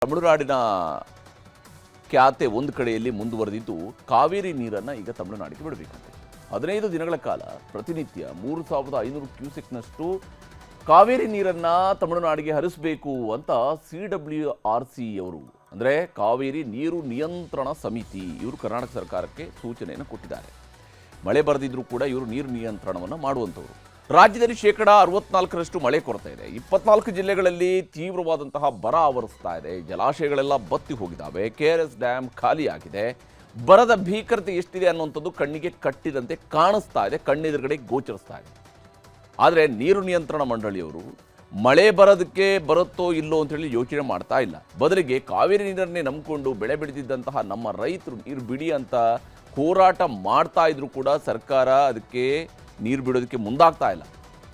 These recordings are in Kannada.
ತಮಿಳುನಾಡಿನ ಖ್ಯಾತೆ ಒಂದು ಕಡೆಯಲ್ಲಿ ಮುಂದುವರೆದಿದ್ದು ಕಾವೇರಿ ನೀರನ್ನು ಈಗ ತಮಿಳುನಾಡಿಗೆ ಬಿಡಬೇಕಂತೆ 15 ದಿನಗಳ ಕಾಲ ಪ್ರತಿನಿತ್ಯ 3500 ಕ್ಯೂಸೆಕ್ನಷ್ಟು ಕಾವೇರಿ ನೀರನ್ನು ತಮಿಳುನಾಡಿಗೆ ಹರಿಸಬೇಕು ಅಂತ CWRC ಅವರು ಅಂದರೆ ಕಾವೇರಿ ನೀರು ನಿಯಂತ್ರಣ ಸಮಿತಿ ಇವರು ಕರ್ನಾಟಕ ಸರ್ಕಾರಕ್ಕೆ ಸೂಚನೆಯನ್ನು ಕೊಟ್ಟಿದ್ದಾರೆ. ಮಳೆ ಬರದಿದ್ರೂ ಕೂಡ ಇವರು ನೀರು ನಿಯಂತ್ರಣವನ್ನು ಮಾಡುವಂಥವ್ರು. ರಾಜ್ಯದಲ್ಲಿ 64% ಮಳೆ ಕೊರತೆ ಇದೆ. 24 ಜಿಲ್ಲೆಗಳಲ್ಲಿ ತೀವ್ರವಾದಂತಹ ಬರ ಆವರಿಸ್ತಾ ಇದೆ. ಜಲಾಶಯಗಳೆಲ್ಲ ಬತ್ತಿ ಹೋಗಿದ್ದಾವೆ. KRS ಡ್ಯಾಮ್ ಖಾಲಿಯಾಗಿದೆ. ಬರದ ಭೀಕರತೆ ಎಷ್ಟಿದೆ ಅನ್ನುವಂಥದ್ದು ಕಣ್ಣಿಗೆ ಕಟ್ಟಿದಂತೆ ಕಾಣಿಸ್ತಾ ಇದೆ, ಕಣ್ಣೆದುರುಗಡೆ ಗೋಚರಿಸ್ತಾ ಇದೆ. ಆದರೆ ನೀರು ನಿಯಂತ್ರಣ ಮಂಡಳಿಯವರು ಮಳೆ ಬರೋದಕ್ಕೆ ಬರುತ್ತೋ ಇಲ್ಲೋ ಅಂತೇಳಿ ಯೋಚನೆ ಮಾಡ್ತಾ ಇಲ್ಲ. ಬದಲಿಗೆ ಕಾವೇರಿ ನೀರನ್ನೇ ನಂಬಿಕೊಂಡು ಬೆಳೆ ಬೆಳೆದಿದ್ದಂತಹ ನಮ್ಮ ರೈತರು ನೀರು ಬಿಡಿ ಅಂತ ಹೋರಾಟ ಮಾಡ್ತಾ ಇದ್ರು ಕೂಡ ಸರ್ಕಾರ ಅದಕ್ಕೆ ನೀರು ಬಿಡೋದಕ್ಕೆ ಮುಂದಾಗ್ತಾ ಇಲ್ಲ.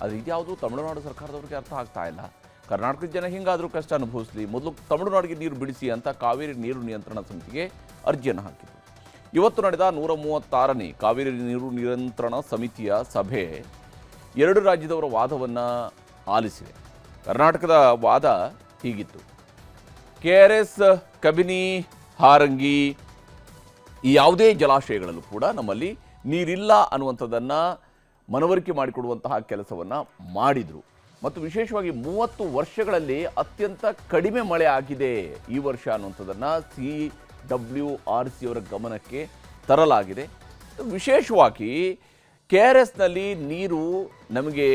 ಅದು ಇದ್ಯಾವುದು ತಮಿಳುನಾಡು ಸರ್ಕಾರದವ್ರಿಗೆ ಅರ್ಥ ಆಗ್ತಾ ಇಲ್ಲ. ಕರ್ನಾಟಕದ ಜನ ಹಿಂಗಾದರೂ ಕಷ್ಟ ಅನುಭವಿಸಲಿ, ಮೊದಲು ತಮಿಳುನಾಡಿಗೆ ನೀರು ಬಿಡಿಸಿ ಅಂತ ಕಾವೇರಿ ನೀರು ನಿಯಂತ್ರಣ ಸಮಿತಿಗೆ ಅರ್ಜಿಯನ್ನು ಹಾಕಿದರು. ಇವತ್ತು ನಡೆದ 136ನೇ ಕಾವೇರಿ ನೀರು ನಿಯಂತ್ರಣ ಸಮಿತಿಯ ಸಭೆ 2 ರಾಜ್ಯದವರ ವಾದವನ್ನು ಆಲಿಸಿದೆ. ಕರ್ನಾಟಕದ ವಾದ ಹೀಗಿತ್ತು: KRS, ಕಬಿನಿ, ಹಾರಂಗಿ ಈ ಯಾವುದೇ ಜಲಾಶಯಗಳಲ್ಲೂ ಕೂಡ ನಮ್ಮಲ್ಲಿ ನೀರಿಲ್ಲ ಅನ್ನುವಂಥದ್ದನ್ನು ಮನವರಿಕೆ ಮಾಡಿಕೊಡುವಂತಹ ಕೆಲಸವನ್ನು ಮಾಡಿದರು. ಮತ್ತು ವಿಶೇಷವಾಗಿ 30 ವರ್ಷಗಳಲ್ಲಿ ಅತ್ಯಂತ ಕಡಿಮೆ ಮಳೆ ಆಗಿದೆ ಈ ವರ್ಷ ಅನ್ನುವಂಥದ್ದನ್ನು CWRC ಅವರ ಗಮನಕ್ಕೆ ತರಲಾಗಿದೆ. ವಿಶೇಷವಾಗಿ KRSನಲ್ಲಿ ನೀರು ನಮಗೆ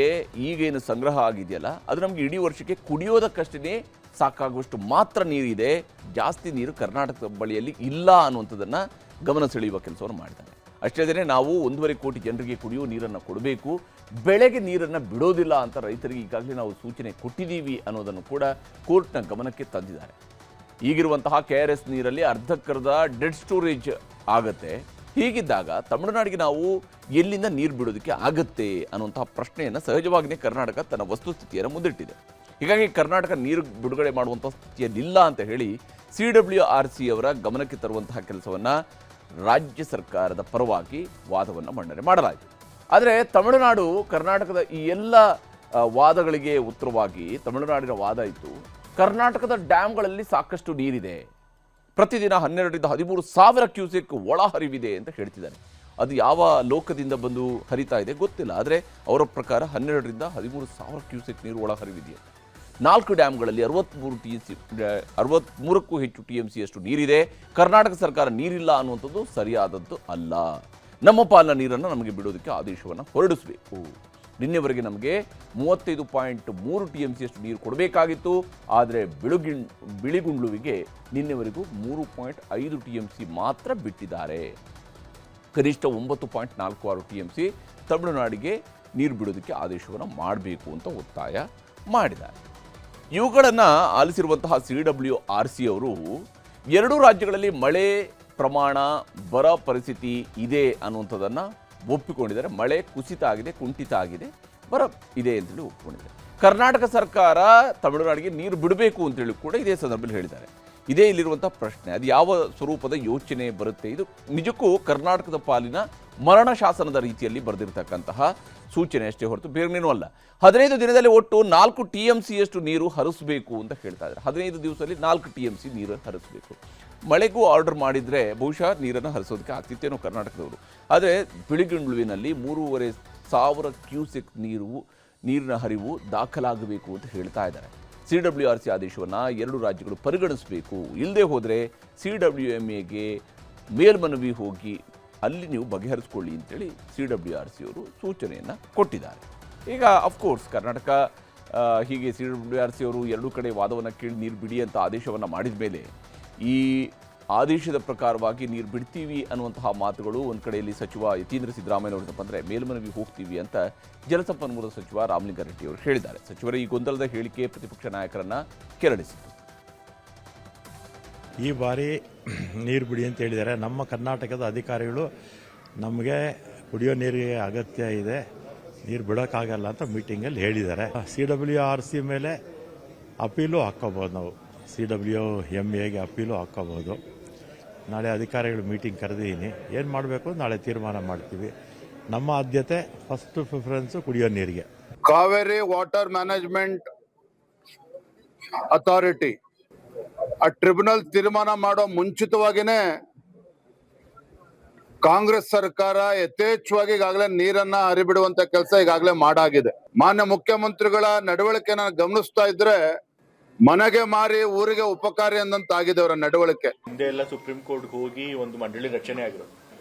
ಈಗೇನು ಸಂಗ್ರಹ ಆಗಿದೆಯಲ್ಲ ಅದು ನಮಗೆ ಇಡೀ ವರ್ಷಕ್ಕೆ ಕುಡಿಯೋದಕ್ಕಷ್ಟೇ ಸಾಕಾಗುವಷ್ಟು ಮಾತ್ರ ನೀರಿದೆ. ಜಾಸ್ತಿ ನೀರು ಕರ್ನಾಟಕದ ಬಳಿಯಲ್ಲಿ ಇಲ್ಲ ಅನ್ನುವಂಥದ್ದನ್ನು ಗಮನ ಸೆಳೆಯುವ ಕೆಲಸವನ್ನು ಮಾಡಿದ್ದಾರೆ. ಅಷ್ಟೇ ಅಲ್ಲದೆ ನಾವು 1.5 ಕೋಟಿ ಜನರಿಗೆ ಕುಡಿಯುವ ನೀರನ್ನು ಕೊಡಬೇಕು, ಬೆಳೆಗೆ ನೀರನ್ನು ಬಿಡೋದಿಲ್ಲ ಅಂತ ರೈತರಿಗೆ ಈಗಾಗಲೇ ನಾವು ಸೂಚನೆ ಕೊಟ್ಟಿದ್ದೀವಿ ಅನ್ನೋದನ್ನು ಕೂಡ ಕೋರ್ಟ್ನ ಗಮನಕ್ಕೆ ತಂದಿದ್ದಾರೆ. ಈಗಿರುವಂತಹ KRS ನೀರಲ್ಲಿ ಅರ್ಧಕ್ಕರ್ಧ ಡೆಡ್ ಸ್ಟೋರೇಜ್ ಆಗುತ್ತೆ. ಹೀಗಿದ್ದಾಗ ತಮಿಳುನಾಡಿಗೆ ನಾವು ಎಲ್ಲಿಂದ ನೀರು ಬಿಡೋದಕ್ಕೆ ಆಗುತ್ತೆ ಅನ್ನುವಂತಹ ಪ್ರಶ್ನೆಯನ್ನು ಸಹಜವಾಗಿಯೇ ಕರ್ನಾಟಕ ತನ್ನ ವಸ್ತುಸ್ಥಿತಿಯನ್ನು ಮುಂದಿಟ್ಟಿದೆ. ಹೀಗಾಗಿ ಕರ್ನಾಟಕ ನೀರು ಬಿಡುಗಡೆ ಮಾಡುವಂಥ ಸ್ಥಿತಿಯಲ್ಲಿಲ್ಲ ಅಂತ ಹೇಳಿ CWRC ಅವರ ಗಮನಕ್ಕೆ ತರುವಂತಹ ಕೆಲಸವನ್ನು ರಾಜ್ಯ ಸರ್ಕಾರದ ಪರವಾಗಿ ವಾದವನ್ನು ಮಂಡನೆ ಮಾಡಲಾಯಿತು. ಆದರೆ ತಮಿಳುನಾಡು ಕರ್ನಾಟಕದ ಈ ಎಲ್ಲ ವಾದಗಳಿಗೆ ಉತ್ತರವಾಗಿ ತಮಿಳುನಾಡಿನ ವಾದ ಇತ್ತು, ಕರ್ನಾಟಕದ ಡ್ಯಾಮ್ಗಳಲ್ಲಿ ಸಾಕಷ್ಟು ನೀರಿದೆ, ಪ್ರತಿದಿನ 12ರಿಂದ 13 ಸಾವಿರ ಕ್ಯೂಸೆಕ್ ಒಳಹರಿವಿದೆ ಅಂತ ಹೇಳ್ತಿದ್ದಾರೆ. ಅದು ಯಾವ ಲೋಕದಿಂದ ಬಂದು ಹರಿತಾ ಇದೆ ಗೊತ್ತಿಲ್ಲ. ಆದರೆ ಅವರ ಪ್ರಕಾರ 12ರಿಂದ 13 ಸಾವಿರ ಕ್ಯೂಸೆಕ್ ನೀರು ಒಳಹರಿವಿದೆ. 4 ಡ್ಯಾಮ್ಗಳಲ್ಲಿ 63ಕ್ಕೂ ಹೆಚ್ಚು TMC ಅಷ್ಟು ನೀರಿದೆ. ಕರ್ನಾಟಕ ಸರ್ಕಾರ ನೀರಿಲ್ಲ ಅನ್ನುವಂಥದ್ದು ಸರಿಯಾದದ್ದು ಅಲ್ಲ. ನಮ್ಮ ಪಾಲಿನ ನೀರನ್ನು ನಮಗೆ ಬಿಡೋದಕ್ಕೆ ಆದೇಶವನ್ನು ಹೊರಡಿಸಬೇಕು. ನಿನ್ನೆವರೆಗೆ ನಮಗೆ 35.3 TMC ಅಷ್ಟು ನೀರು ಕೊಡಬೇಕಾಗಿತ್ತು. ಆದರೆ ಬಿಳಿಗುಂಡ್ಲುವಿಗೆ ನಿನ್ನೆವರೆಗೂ 3.5 TMC ಮಾತ್ರ ಬಿಟ್ಟಿದ್ದಾರೆ. ಕನಿಷ್ಠ 9.46 TMC ತಮಿಳುನಾಡಿಗೆ ನೀರು ಬಿಡೋದಕ್ಕೆ ಆದೇಶವನ್ನು ಮಾಡಬೇಕು ಅಂತ ಒತ್ತಾಯ ಮಾಡಿದ್ದಾರೆ. ಇವುಗಳನ್ನು ಆಲಿಸಿರುವಂತಹ CWRC ಅವರು 2 ರಾಜ್ಯಗಳಲ್ಲಿ ಮಳೆ ಪ್ರಮಾಣ ಬರ ಪರಿಸ್ಥಿತಿ ಇದೆ ಅನ್ನುವಂಥದ್ದನ್ನು ಒಪ್ಪಿಕೊಂಡಿದ್ದಾರೆ. ಮಳೆ ಕುಸಿತ ಆಗಿದೆ, ಕುಂಠಿತ ಆಗಿದೆ, ಬರ ಇದೆ ಅಂತೇಳಿ ಒಪ್ಪಿಕೊಂಡಿದ್ದಾರೆ. ಕರ್ನಾಟಕ ಸರ್ಕಾರ ತಮಿಳುನಾಡಿಗೆ ನೀರು ಬಿಡಬೇಕು ಅಂತೇಳಿ ಕೂಡ ಇದೇ ಸಂದರ್ಭದಲ್ಲಿ ಹೇಳಿದ್ದಾರೆ. ಇದೇ ಇಲ್ಲಿರುವಂಥ ಪ್ರಶ್ನೆ, ಅದು ಯಾವ ಸ್ವರೂಪದ ಯೋಚನೆ ಬರುತ್ತೆ? ಇದು ನಿಜಕ್ಕೂ ಕರ್ನಾಟಕದ ಪಾಲಿನ ಮರಣ ಶಾಸನದ ರೀತಿಯಲ್ಲಿ ಬರೆದಿರ್ತಕ್ಕಂತಹ ಸೂಚನೆ ಅಷ್ಟೇ ಹೊರತು ಬೇರೇನೂ ಅಲ್ಲ. 15 ದಿನದಲ್ಲಿ ಒಟ್ಟು 4 TMC ಅಷ್ಟು ನೀರು ಹರಿಸಬೇಕು ಅಂತ ಹೇಳ್ತಾ ಇದ್ದಾರೆ. 15 ದಿವಸದಲ್ಲಿ 4 TMC ನೀರು ಹರಿಸಬೇಕು. ಮಳೆಗೂ ಆರ್ಡರ್ ಮಾಡಿದರೆ ಬಹುಶಃ ನೀರನ್ನು ಹರಿಸೋದಕ್ಕೆ ಆಗ್ತಿತ್ತೇನೋ ಕರ್ನಾಟಕದವರು. ಆದರೆ ಬಿಳಿಗುಂಡ್ಲುವಿನಲ್ಲಿ 3,500 ಕ್ಯೂಸೆಕ್ ನೀರಿನ ಹರಿವು ದಾಖಲಾಗಬೇಕು ಅಂತ ಹೇಳ್ತಾ ಇದ್ದಾರೆ. CWRC ಆದೇಶವನ್ನು 2 ರಾಜ್ಯಗಳು ಪರಿಗಣಿಸಬೇಕು. ಇಲ್ಲದೆ ಹೋದರೆ CWMAಗೆ ಮೇಲ್ಮನವಿ ಹೋಗಿ ಅಲ್ಲಿ ನೀವು ಬಗೆಹರಿಸ್ಕೊಳ್ಳಿ ಅಂತೇಳಿ CWRC ಅವರು ಸೂಚನೆಯನ್ನು ಕೊಟ್ಟಿದ್ದಾರೆ. ಈಗ ಅಫ್ಕೋರ್ಸ್ ಕರ್ನಾಟಕ ಹೀಗೆ CWRC ಅವರು 2 ಕಡೆ ವಾದವನ್ನು ಕೇಳಿ ನೀರು ಬಿಡಿ ಅಂತ ಆದೇಶವನ್ನು ಮಾಡಿದ ಮೇಲೆ ಈ ಆದೇಶದ ಪ್ರಕಾರವಾಗಿ ನೀರು ಬಿಡ್ತೀವಿ ಅನ್ನುವಂತಹ ಮಾತುಗಳು ಒಂದು ಕಡೆಯಲ್ಲಿ ಸಚಿವ ಯತೀಂದ್ರ ಸಿದ್ದರಾಮಯ್ಯ ಅವರು ಬಂದರೆ ಮೇಲ್ಮನವಿ ಹೋಗ್ತೀವಿ ಅಂತ ಜಲಸಂಪನ್ಮೂಲ ಸಚಿವ ರಾಮಲಿಂಗಾರೆಡ್ಡಿ ಅವರು ಹೇಳಿದ್ದಾರೆ. ಸಚಿವರ ಈ ಗೊಂದಲದ ಹೇಳಿಕೆ ಪ್ರತಿಪಕ್ಷ ನಾಯಕರನ್ನು ಕೆರಳಿಸಿತು. ಈ ಬಾರಿ ನೀರು ಬಿಡಿ ಅಂತ ಹೇಳಿದ್ದಾರೆ. ನಮ್ಮ ಕರ್ನಾಟಕದ ಅಧಿಕಾರಿಗಳು ನಮಗೆ ಕುಡಿಯೋ ನೀರಿಗೆ ಅಗತ್ಯ ಇದೆ, ನೀರು ಬಿಡೋಕ್ಕಾಗಲ್ಲ ಅಂತ ಮೀಟಿಂಗಲ್ಲಿ ಹೇಳಿದ್ದಾರೆ. CWRC ಮೇಲೆ ಅಪೀಲು ಹಾಕ್ಕೋಬೋದು, ನಾವು CWMAಗೆ ಅಪೀಲು ಹಾಕ್ಕೋಬೋದು. ನಾಳೆ ಅಧಿಕಾರಿಗಳು ಮೀಟಿಂಗ್ ಕರೆದಿದ್ದೀನಿ, ಏನು ಮಾಡಬೇಕು ನಾಳೆ ತೀರ್ಮಾನ ಮಾಡ್ತೀವಿ. ನಮ್ಮ ಆದ್ಯತೆ ಫಸ್ಟ್ ಪ್ರಿಫರೆನ್ಸ್ ಕುಡಿಯೋ ನೀರಿಗೆ. ಕಾವೇರಿ ವಾಟರ್ ಮ್ಯಾನೇಜ್ಮೆಂಟ್ ಅಥಾರಿಟಿ ಆ ಟ್ರಿಬ್ಯುನಲ್ ತೀರ್ಮಾನ ಮಾಡೋ ಮುಂಚಿತವಾಗಿನೇ ಕಾಂಗ್ರೆಸ್ ಸರ್ಕಾರ ಯಥೇಚ್ಛವಾಗಿ ಈಗಾಗಲೇ ನೀರನ್ನ ಹರಿಬಿಡುವಂತ ಕೆಲಸ ಈಗಾಗಲೇ ಮಾಡಾಗಿದೆ. ಮಾನ್ಯ ಮುಖ್ಯಮಂತ್ರಿಗಳ ನಡವಳಿಕೆನ ಗಮನಿಸ್ತಾ ಇದ್ರೆ ಮನೆಗೆ ಮಾರಿ ಊರಿಗೆ ಉಪಕಾರಿ ಅಂದಂತಾಗಿದೆ ಅವರ ನಡವಳಿಕೆ. ಹಿಂದೆ ಎಲ್ಲ ಸುಪ್ರೀಂ ಕೋರ್ಟ್ ಹೋಗಿ ಒಂದು ಮಂಡಳಿ ರಚನೆ ಆಗಿರೋದು.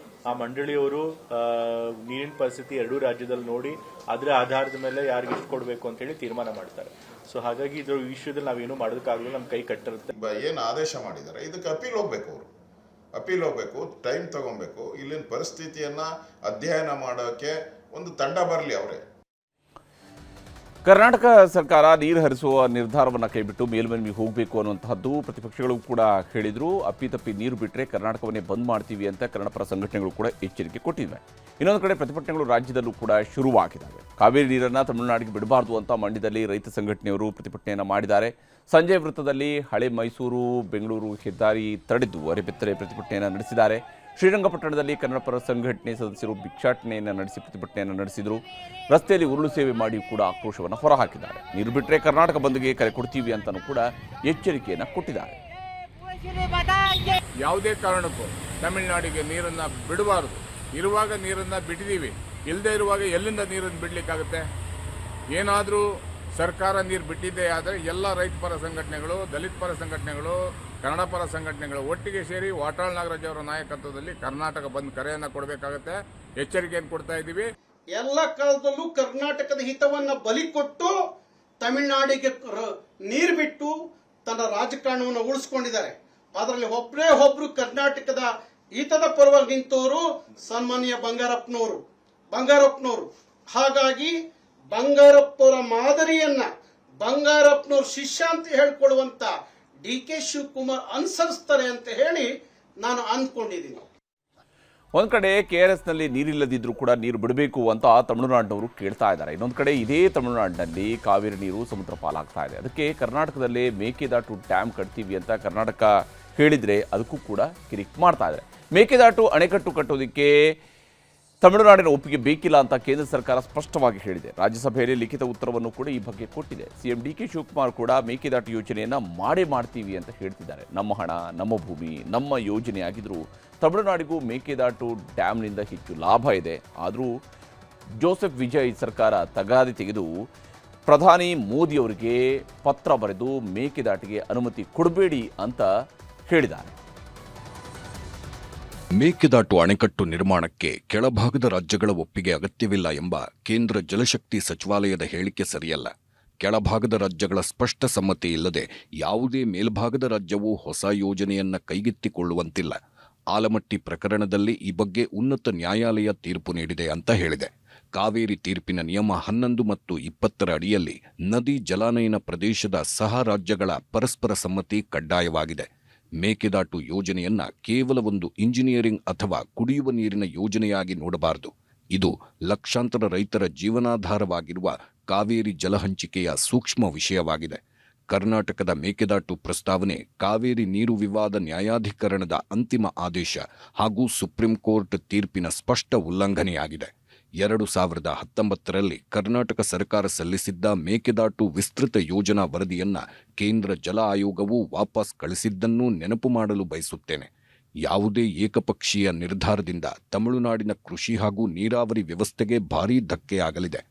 ಆ ಮಂಡಳಿಯವರು ನೀರಿನ ಪರಿಸ್ಥಿತಿ ಎರಡೂ ರಾಜ್ಯದಲ್ಲಿ ನೋಡಿ ಅದರ ಆಧಾರದ ಮೇಲೆ ಯಾರಿಗೆ ಎಷ್ಟು ಕೊಡಬೇಕು ಅಂತ ಹೇಳಿ ತೀರ್ಮಾನ ಮಾಡ್ತಾರೆ. ಸೊ ಹಾಗಾಗಿ ಇದ್ರ ವಿಷಯದಲ್ಲಿ ನಾವೇನು ಮಾಡೋದಕ್ಕಾಗಲ್ಲ, ನಮ್ಮ ಕೈ ಕಟ್ಟಿರುತ್ತೆ. ಏನು ಆದೇಶ ಮಾಡಿದ್ದಾರೆ ಇದಕ್ಕೆ ಅಪೀಲ್ ಹೋಗ್ಬೇಕು, ಅವರು ಅಪೀಲ್ ಹೋಗ್ಬೇಕು, ಟೈಮ್ ತಗೊಬೇಕು. ಇಲ್ಲಿನ ಪರಿಸ್ಥಿತಿಯನ್ನ ಅಧ್ಯಯನ ಮಾಡೋಕೆ ಒಂದು ತಂಡ ಬರಲಿ ಅವರೇ. ಕರ್ನಾಟಕ ಸರ್ಕಾರ ನೀರು ಹರಿಸುವ ನಿರ್ಧಾರವನ್ನು ಕೈಬಿಟ್ಟು ಮೇಲ್ಮನವಿಗೆ ಹೋಗಬೇಕು ಅನ್ನುವಂತಹದ್ದು ಪ್ರತಿಪಕ್ಷಗಳು ಕೂಡ ಹೇಳಿದ್ರು. ಅಪ್ಪಿತಪ್ಪಿ ನೀರು ಬಿಟ್ಟರೆ ಕರ್ನಾಟಕವನ್ನೇ ಬಂದ್ ಮಾಡ್ತೀವಿ ಅಂತ ಕನ್ನಡಪರ ಸಂಘಟನೆಗಳು ಕೂಡ ಎಚ್ಚರಿಕೆ ಕೊಟ್ಟಿವೆ. ಇನ್ನೊಂದು ಕಡೆ ಪ್ರತಿಭಟನೆಗಳು ರಾಜ್ಯದಲ್ಲೂ ಕೂಡ ಶುರುವಾಗಿದ್ದಾವೆ. ಕಾವೇರಿ ನೀರನ್ನು ತಮಿಳುನಾಡಿಗೆ ಬಿಡಬಾರ್ದು ಅಂತ ಮಂಡ್ಯದಲ್ಲಿ ರೈತ ಸಂಘಟನೆಯವರು ಪ್ರತಿಭಟನೆಯನ್ನು ಮಾಡಿದ್ದಾರೆ. ಸಂಜೆ ವೃತ್ತದಲ್ಲಿ ಹಳೆ ಮೈಸೂರು ಬೆಂಗಳೂರು ಹೆದ್ದಾರಿ ತಡೆದು ಅರೆಬೆತ್ತಲೆ ಪ್ರತಿಭಟನೆಯನ್ನು ನಡೆಸಿದ್ದಾರೆ. ಶ್ರೀರಂಗಪಟ್ಟಣದಲ್ಲಿ ಕನ್ನಡಪರ ಸಂಘಟನೆ ಸದಸ್ಯರು ಭಿಕ್ಷಾಟನೆಯನ್ನು ನಡೆಸಿ ಪ್ರತಿಭಟನೆಯನ್ನು ನಡೆಸಿದರು. ರಸ್ತೆಯಲ್ಲಿ ಉರುಳು ಸೇವೆ ಮಾಡಿ ಕೂಡ ಆಕ್ರೋಶವನ್ನು ಹೊರಹಾಕಿದ್ದಾರೆ. ನೀರು ಬಿಟ್ಟರೆ ಕರ್ನಾಟಕ ಬಂದ್ಗೆ ಕರೆ ಕೊಡ್ತೀವಿ ಅಂತಲೂ ಕೂಡ ಎಚ್ಚರಿಕೆಯನ್ನು ಕೊಟ್ಟಿದ್ದಾರೆ. ಯಾವುದೇ ಕಾರಣಕ್ಕೂ ತಮಿಳುನಾಡಿಗೆ ನೀರನ್ನು ಬಿಡಬಾರದು. ಇರುವಾಗ ನೀರನ್ನು ಬಿಟ್ಟಿದ್ದೀವಿ, ಇಲ್ಲದೆ ಇರುವಾಗ ಎಲ್ಲಿಂದ ನೀರನ್ನು ಬಿಡಲಿಕ್ಕಾಗುತ್ತೆ? ಏನಾದರೂ ಸರ್ಕಾರ ನೀರು ಬಿಟ್ಟಿದ್ದೇ ಆದರೆ ಎಲ್ಲ ರೈತ ಪರ ಸಂಘಟನೆಗಳು, ದಲಿತ ಪರ ಸಂಘಟನೆಗಳು, ಕನ್ನಡ ಪರ ಸಂಘಟನೆಗಳು ಒಟ್ಟಿಗೆ ಸೇರಿ ವಾಟಾಳ್ ನಾಗರಾಜ್ ಅವರ ನಾಯಕತ್ವದಲ್ಲಿ ಕರ್ನಾಟಕ ಬಂದ್ ಕರೆಯನ್ನು ಕೊಡಬೇಕಾಗತ್ತೆ. ಎಚ್ಚರಿಕೆಯನ್ನು ಕೊಡ್ತಾ ಇದ್ದೀವಿ. ಎಲ್ಲ ಕಾಲದಲ್ಲೂ ಕರ್ನಾಟಕದ ಹಿತವನ್ನ ಬಲಿ ಕೊಟ್ಟು ತಮಿಳುನಾಡಿಗೆ ನೀರು ಬಿಟ್ಟು ತನ್ನ ರಾಜಕಾರಣವನ್ನು ಉಳಿಸ್ಕೊಂಡಿದ್ದಾರೆ. ಅದರಲ್ಲಿ ಒಬ್ರು ಕರ್ನಾಟಕದ ಹಿತದ ಪರವಾಗಿ ನಿಂತವರು ಸನ್ಮಾನ್ಯ ಬಂಗಾರಪ್ಪನವರು. ಹಾಗಾಗಿ ಬಂಗಾರಪ್ಪನವರ ಮಾದರಿಯನ್ನ ಬಂಗಾರಪ್ಪನವ್ರ ಶಿಷ್ಯ ಅಂತ ಹೇಳ್ಕೊಳ್ಳುವಂತ DK ಶಿವಕುಮಾರ್ ಅನುಸರಿಸ್ತಾರೆ ಅಂತ ಹೇಳಿ ನಾನು ಅಂದ್ಕೊಂಡಿದ್ದೀನಿ. ಒಂದು ಕಡೆ KRSನಲ್ಲಿ ನೀರಿಲ್ಲದಿದ್ರೂ ಕೂಡ ನೀರು ಬಿಡಬೇಕು ಅಂತ ತಮಿಳುನಾಡಿನವರು ಕೇಳ್ತಾ ಇದ್ದಾರೆ. ಇನ್ನೊಂದು ಕಡೆ ಇದೇ ತಮಿಳುನಾಡಿನಲ್ಲಿ ಕಾವೇರಿ ನೀರು ಸಮುದ್ರ ಪಾಲಾಗ್ತಾ ಇದೆ. ಅದಕ್ಕೆ ಕರ್ನಾಟಕದಲ್ಲೇ ಮೇಕೆದಾಟು ಡ್ಯಾಮ್ ಕಟ್ತೀವಿ ಅಂತ ಕರ್ನಾಟಕ ಹೇಳಿದರೆ ಅದಕ್ಕೂ ಕೂಡ ಕಿರಿಕ್ ಮಾಡ್ತಾ ಇದ್ದಾರೆ. ಮೇಕೆದಾಟು ಅಣೆಕಟ್ಟು ಕಟ್ಟೋದಕ್ಕೆ ತಮಿಳುನಾಡಿನ ಒಪ್ಪಿಗೆ ಬೇಕಿಲ್ಲ ಅಂತ ಕೇಂದ್ರ ಸರ್ಕಾರ ಸ್ಪಷ್ಟವಾಗಿ ಹೇಳಿದೆ. ರಾಜ್ಯಸಭೆಯಲ್ಲಿ ಲಿಖಿತ ಉತ್ತರವನ್ನು ಕೂಡ ಈ ಬಗ್ಗೆ ಕೊಟ್ಟಿದೆ. CM DK ಶಿವಕುಮಾರ್ ಕೂಡ ಮೇಕೆದಾಟು ಯೋಜನೆಯನ್ನು ಮಾಡ್ತೀವಿ ಅಂತ ಹೇಳ್ತಿದ್ದಾರೆ. ನಮ್ಮ ಹಣ, ನಮ್ಮ ಭೂಮಿ, ನಮ್ಮ ಯೋಜನೆ ಆಗಿದ್ರೂ ತಮಿಳುನಾಡಿಗೂ ಮೇಕೆದಾಟು ಡ್ಯಾಮ್ನಿಂದ ಹೆಚ್ಚು ಲಾಭ ಇದೆ. ಆದರೂ ಜೋಸೆಫ್ ವಿಜಯ್ ಸರ್ಕಾರ ತಗಾದೆ ತೆಗೆದು ಪ್ರಧಾನಿ ಮೋದಿ ಅವರಿಗೆ ಪತ್ರ ಬರೆದು ಮೇಕೆದಾಟಿಗೆ ಅನುಮತಿ ಕೊಡಬೇಡಿ ಅಂತ ಹೇಳಿದ್ದಾರೆ. ಮೇಕೆದಾಟು ಅಣೆಕಟ್ಟು ನಿರ್ಮಾಣಕ್ಕೆ ಕೆಳಭಾಗದ ರಾಜ್ಯಗಳ ಒಪ್ಪಿಗೆ ಅಗತ್ಯವಿಲ್ಲ ಎಂಬ ಕೇಂದ್ರ ಜಲಶಕ್ತಿ ಸಚಿವಾಲಯದ ಹೇಳಿಕೆ ಸರಿಯಲ್ಲ. ಕೆಳಭಾಗದ ರಾಜ್ಯಗಳ ಸ್ಪಷ್ಟ ಸಮ್ಮತಿ ಇಲ್ಲದೆ ಯಾವುದೇ ಮೇಲ್ಭಾಗದ ರಾಜ್ಯವು ಹೊಸ ಯೋಜನೆಯನ್ನ ಕೈಗೆತ್ತಿಕೊಳ್ಳುವಂತಿಲ್ಲ. ಆಲಮಟ್ಟಿ ಪ್ರಕರಣದಲ್ಲಿ ಈ ಬಗ್ಗೆ ಉನ್ನತ ನ್ಯಾಯಾಲಯ ತೀರ್ಪು ನೀಡಿದೆ ಅಂತ ಹೇಳಿದೆ. ಕಾವೇರಿ ತೀರ್ಪಿನ ನಿಯಮ 11 ಮತ್ತು 20ರ ಅಡಿಯಲ್ಲಿ ನದಿ ಜಲಾನಯನ ಪ್ರದೇಶದ ಸಹ ರಾಜ್ಯಗಳ ಪರಸ್ಪರ ಸಮ್ಮತಿ ಕಡ್ಡಾಯವಾಗಿದೆ. ಮೇಕೆದಾಟು ಯೋಜನೆಯನ್ನ ಕೇವಲ ಒಂದು ಇಂಜಿನಿಯರಿಂಗ್ ಅಥವಾ ಕುಡಿಯುವ ನೀರಿನ ಯೋಜನೆಯಾಗಿ ನೋಡಬಾರದು. ಇದು ಲಕ್ಷಾಂತರ ರೈತರ ಜೀವನಾಧಾರವಾಗಿರುವ ಕಾವೇರಿ ಜಲಹಂಚಿಕೆಯ ಸೂಕ್ಷ್ಮ ವಿಷಯವಾಗಿದೆ. ಕರ್ನಾಟಕದ ಮೇಕೆದಾಟು ಪ್ರಸ್ತಾವನೆ ಕಾವೇರಿ ನೀರು ವಿವಾದ ನ್ಯಾಯಾಧಿಕರಣದ ಅಂತಿಮ ಆದೇಶ ಹಾಗೂ ಸುಪ್ರೀಂ ಕೋರ್ಟ್ ತೀರ್ಪಿನ ಸ್ಪಷ್ಟ ಉಲ್ಲಂಘನೆಯಾಗಿದೆ. 2019ರಲ್ಲಿ ಕರ್ನಾಟಕ ಸರ್ಕಾರ ಸಲ್ಲಿಸಿದ್ದ ಮೇಕೆದಾಟು ವಿಸ್ತೃತ ಯೋಜನಾ ವರದಿಯನ್ನ ಕೇಂದ್ರ ಜಲ ಆಯೋಗವು ವಾಪಸ್ ಕಳಿಸಿದ್ದನ್ನೂ ನೆನಪು ಮಾಡಲು ಬಯಸುತ್ತೇನೆ. ಯಾವುದೇ ಏಕಪಕ್ಷೀಯ ನಿರ್ಧಾರದಿಂದ ತಮಿಳುನಾಡಿನ ಕೃಷಿ ಹಾಗೂ ನೀರಾವರಿ ವ್ಯವಸ್ಥೆಗೆ ಭಾರೀ ಧಕ್ಕೆಯಾಗಲಿದೆ.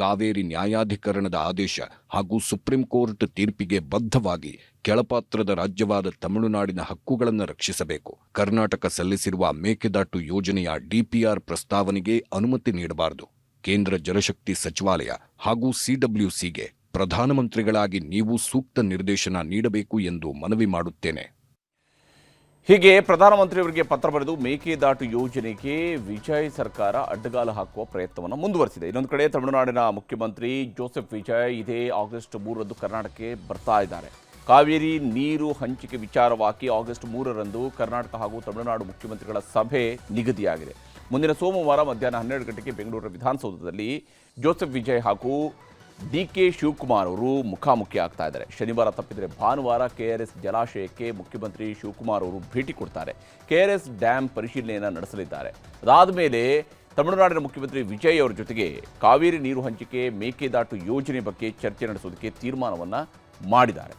ಕಾವೇರಿ ನ್ಯಾಯಾಧಿಕರಣದ ಆದೇಶ ಹಾಗೂ ಸುಪ್ರೀಂ ಕೋರ್ಟ್ ತೀರ್ಪಿಗೆ ಬದ್ಧವಾಗಿ ಕೆಳಪಾತ್ರದ ರಾಜ್ಯವಾದ ತಮಿಳುನಾಡಿನ ಹಕ್ಕುಗಳನ್ನು ರಕ್ಷಿಸಬೇಕು. ಕರ್ನಾಟಕ ಸಲ್ಲಿಸಿರುವ ಮೇಕೆದಾಟು ಯೋಜನೆಯ DPR ಪ್ರಸ್ತಾವನೆಗೆ ಅನುಮತಿ ನೀಡಬಾರದು. ಕೇಂದ್ರ ಜಲಶಕ್ತಿ ಸಚಿವಾಲಯ ಹಾಗೂ CWCಗೆ ಪ್ರಧಾನಮಂತ್ರಿಗಳಾಗಿ ನೀವು ಸೂಕ್ತ ನಿರ್ದೇಶನ ನೀಡಬೇಕು ಎಂದು ಮನವಿ ಮಾಡುತ್ತೇನೆ. ಹೀಗೆ ಪ್ರಧಾನಮಂತ್ರಿಯವರಿಗೆ ಪತ್ರ ಬರೆದು ಮೇಕೆದಾಟು ಯೋಜನೆಗೆ ವಿಜಯ್ ಸರ್ಕಾರ ಅಡ್ಡಗಾಲು ಹಾಕುವ ಪ್ರಯತ್ನವನ್ನು ಮುಂದುವರೆಸಿದೆ. ಇನ್ನೊಂದು ಕಡೆ ತಮಿಳುನಾಡಿನ ಮುಖ್ಯಮಂತ್ರಿ ಜೋಸೆಫ್ ವಿಜಯ್ ಇದೇ ಆಗಸ್ಟ್ 3ರಂದು ಕರ್ನಾಟಕಕ್ಕೆ ಬರ್ತಾ ಇದ್ದಾರೆ. ಕಾವೇರಿ ನೀರು ಹಂಚಿಕೆ ವಿಚಾರವಾಗಿ ಆಗಸ್ಟ್ 3ರಂದು ಕರ್ನಾಟಕ ಹಾಗೂ ತಮಿಳುನಾಡು ಮುಖ್ಯಮಂತ್ರಿಗಳ ಸಭೆ ನಿಗದಿಯಾಗಿದೆ. ಮುಂದಿನ ಸೋಮವಾರ ಮಧ್ಯಾಹ್ನ 12 ಗಂಟೆಗೆ ಬೆಂಗಳೂರಿನ ವಿಧಾನಸೌಧದಲ್ಲಿ ಜೋಸೆಫ್ ವಿಜಯ್ ಹಾಗೂ DK ಶಿವಕುಮಾರ್ ಅವರು ಮುಖಾಮುಖಿ ಆಗ್ತಾ ಇದ್ದಾರೆ. ಶನಿವಾರ ತಪ್ಪಿದರೆ ಭಾನುವಾರ KRS ಜಲಾಶಯಕ್ಕೆ ಮುಖ್ಯಮಂತ್ರಿ ಶಿವಕುಮಾರ್ ಅವರು ಭೇಟಿ ಕೊಡ್ತಾರೆ. KRS ಡ್ಯಾಮ್ ಪರಿಶೀಲನೆಯನ್ನು ನಡೆಸಲಿದ್ದಾರೆ. ಅದಾದ ಮೇಲೆ ತಮಿಳುನಾಡಿನ ಮುಖ್ಯಮಂತ್ರಿ ವಿಜಯ್ ಅವರ ಜೊತೆಗೆ ಕಾವೇರಿ ನೀರು ಹಂಚಿಕೆ ಮೇಕೆದಾಟು ಯೋಜನೆ ಬಗ್ಗೆ ಚರ್ಚೆ ನಡೆಸೋದಕ್ಕೆ ತೀರ್ಮಾನವನ್ನು ಮಾಡಿದ್ದಾರೆ.